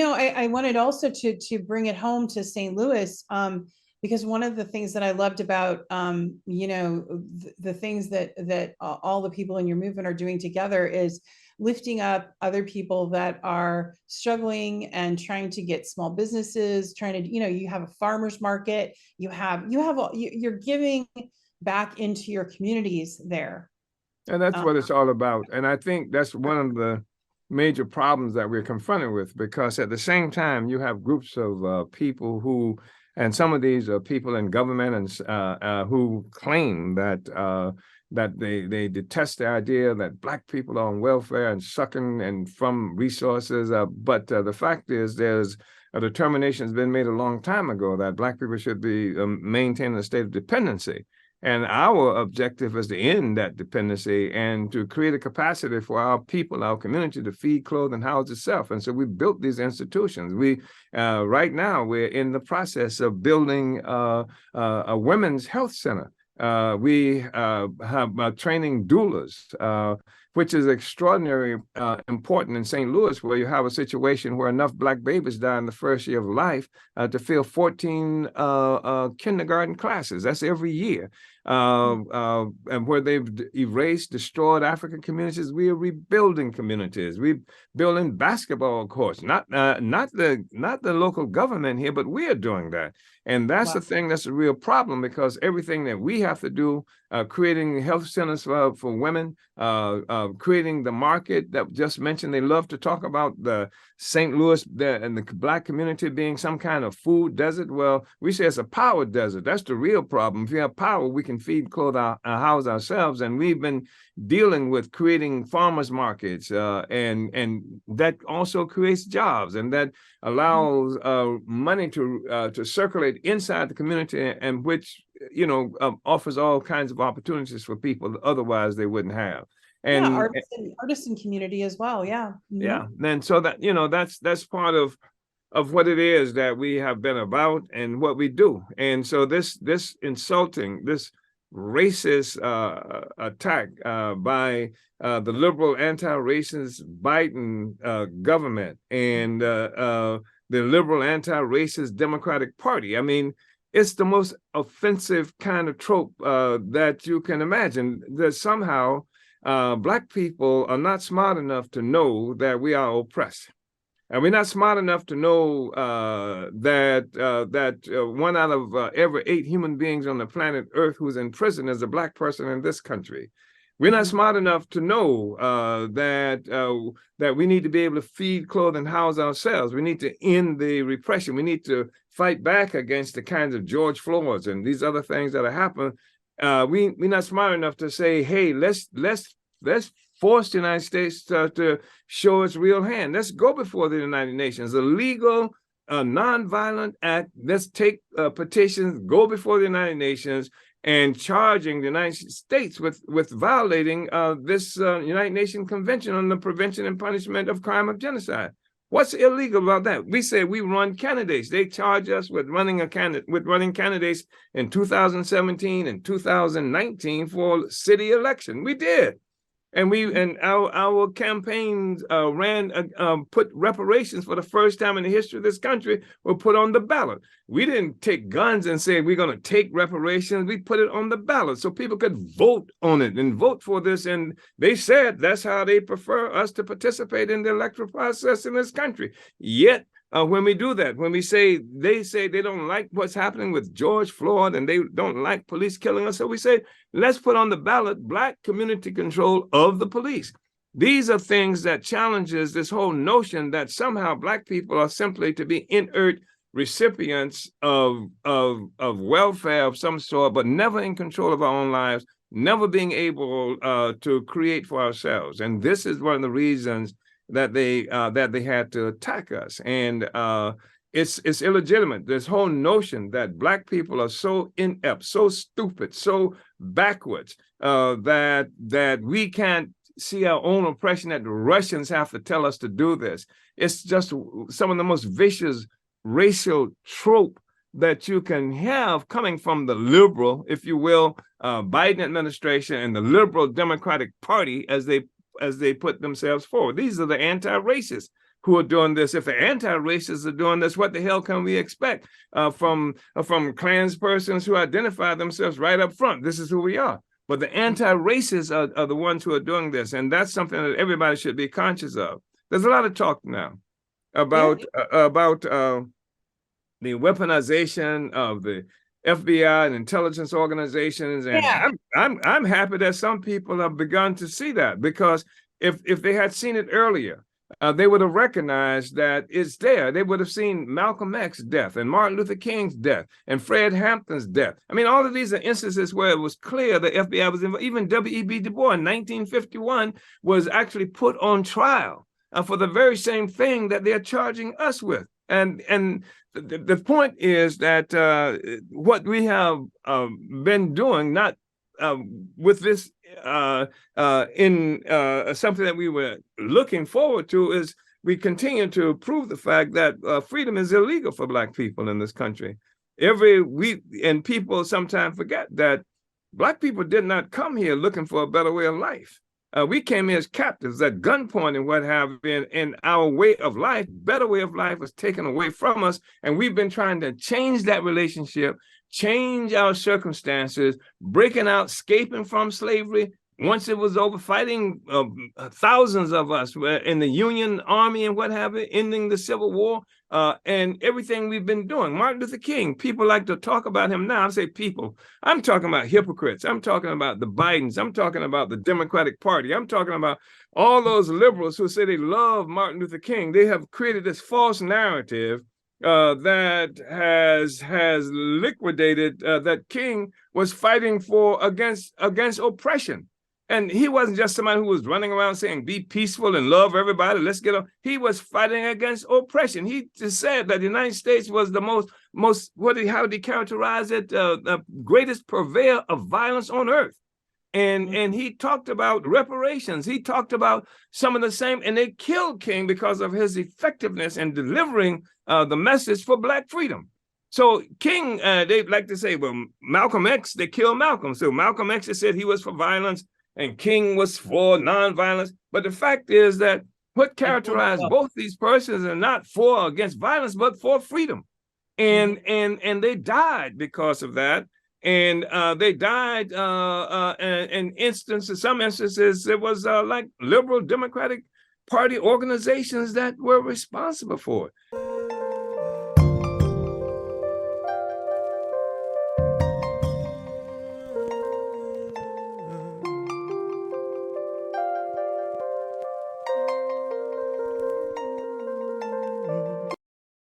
I wanted also to bring it home to St. Louis, because one of the things that I loved about, the things that all the people in your movement are doing together is lifting up other people that are struggling and trying to get small businesses, trying to, you have a farmer's market, you're giving back into your communities there. And that's what it's all about. And I think that's one of the major problems that we're confronted with, because at the same time, you have groups of people who, and some of these are people in government and who claim that they detest the idea that Black people are on welfare and sucking and from resources. But the fact is, there's a determination has been made a long time ago that Black people should be maintaining a state of dependency. And our objective is to end that dependency and to create a capacity for our people, our community, to feed, clothe, and house itself. And so we built these institutions. Right now, we're in the process of building a women's health center. We have training doulas, which is extraordinarily important in St. Louis, where you have a situation where enough Black babies die in the first year of life to fill 14 kindergarten classes. That's every year. And where they've erased, destroyed African communities, we are rebuilding communities. We're building basketball courts, not the local government here, but we are doing that. And that's the thing that's a real problem, because everything that we have to do, creating health centers for women, creating the market that just mentioned. They love to talk about the St. Louis and the Black community being some kind of food desert. Well, we say it's a power desert. That's the real problem. If you have power, we can feed, clothe, house ourselves. And we've been dealing with creating farmers markets, and that also creates jobs, and that allows money to circulate inside the community, and which offers all kinds of opportunities for people that otherwise they wouldn't have. And artisan community as well. Yeah. Mm-hmm. Yeah. And so that, that's part of what it is that we have been about and what we do. And so this insulting, this racist attack by the liberal anti-racist Biden government and the liberal anti-racist Democratic Party. I mean, it's the most offensive kind of trope that you can imagine, that somehow Black people are not smart enough to know that we are oppressed. And we're not smart enough to know that 1 out of every 8 human beings on the planet Earth who's in prison is a Black person in this country. We're not smart enough to know that we need to be able to feed, clothe, and house ourselves. We need to end the repression. We need to fight back against the kinds of George Floyds and these other things that are happening. We're not smart enough to say, hey, let's force the United States to show its real hand. Let's go before the United Nations, a legal, nonviolent act. Let's take petitions, go before the United Nations, and charging the United States with violating this United Nations Convention on the Prevention and Punishment of Crime of Genocide. What's illegal about that? We say we run candidates. They charge us with running candidates in 2017 and 2019 for city election. We did. And our campaigns put reparations for the first time in the history of this country were put on the ballot. We didn't take guns and say we're going to take reparations. We put it on the ballot so people could vote on it and vote for this. And they said that's how they prefer us to participate in the electoral process in this country. Yet, when we do that, when they say they don't like what's happening with George Floyd and they don't like police killing us, so we say, let's put on the ballot Black community control of the police. These are things that challenges this whole notion that somehow Black people are simply to be inert recipients of welfare of some sort, but never in control of our own lives, never being able to create for ourselves. And this is one of the reasons that they had to attack us. And it's illegitimate. This whole notion that Black people are so inept, so stupid, so backwards, that we can't see our own oppression, that the Russians have to tell us to do this. It's just some of the most vicious racial trope that you can have coming from the liberal, if you will, Biden administration and the liberal Democratic Party as they put themselves forward. These are the anti-racists. who are doing this. If the anti-racists are doing this, what the hell can we expect from Klans persons who identify themselves right up front? This is who we are. But the anti-racists are the ones who are doing this, and that's something that everybody should be conscious of. There's a lot of talk now about the weaponization of the FBI and intelligence organizations, and I'm happy that some people have begun to see that, because if they had seen it earlier, they would have recognized that it's there. They would have seen Malcolm X's death and Martin Luther King's death and Fred Hampton's death. I mean, all of these are instances where it was clear the FBI was involved. Even W.E.B. Du Bois in 1951 was actually put on trial for the very same thing that they're charging us with. And the point is that what we have been doing, not with this in something that we were looking forward to, is we continue to prove the fact that freedom is illegal for Black people in this country. And people sometimes forget that Black people did not come here looking for a better way of life. We came here as captives at gunpoint and what have you, and our way of life, better way of life, was taken away from us. And we've been trying to change that relationship, change our circumstances, breaking out, escaping from slavery. Once it was over, fighting thousands of us in the Union Army and what have you, ending the Civil War, and everything we've been doing. Martin Luther King, people like to talk about him now. I say people, I'm talking about hypocrites. I'm talking about the Bidens. I'm talking about the Democratic Party. I'm talking about all those liberals who say they love Martin Luther King. They have created this false narrative that has liquidated that King was fighting for against oppression. And he wasn't just somebody who was running around saying, be peaceful and love everybody, let's get on. He was fighting against oppression. He just said that the United States was the most how did he characterize it? The greatest purveyor of violence on earth. And he talked about reparations. He talked about some of the same, and they killed King because of his effectiveness in delivering the message for Black freedom. So King, they like to say, well, Malcolm X, they killed Malcolm. So Malcolm X said he was for violence, and King was for nonviolence. But the fact is that what characterized both these persons are not for or against violence, but for freedom. And they died because of that. And they died in some instances, it was like liberal Democratic Party organizations that were responsible for it.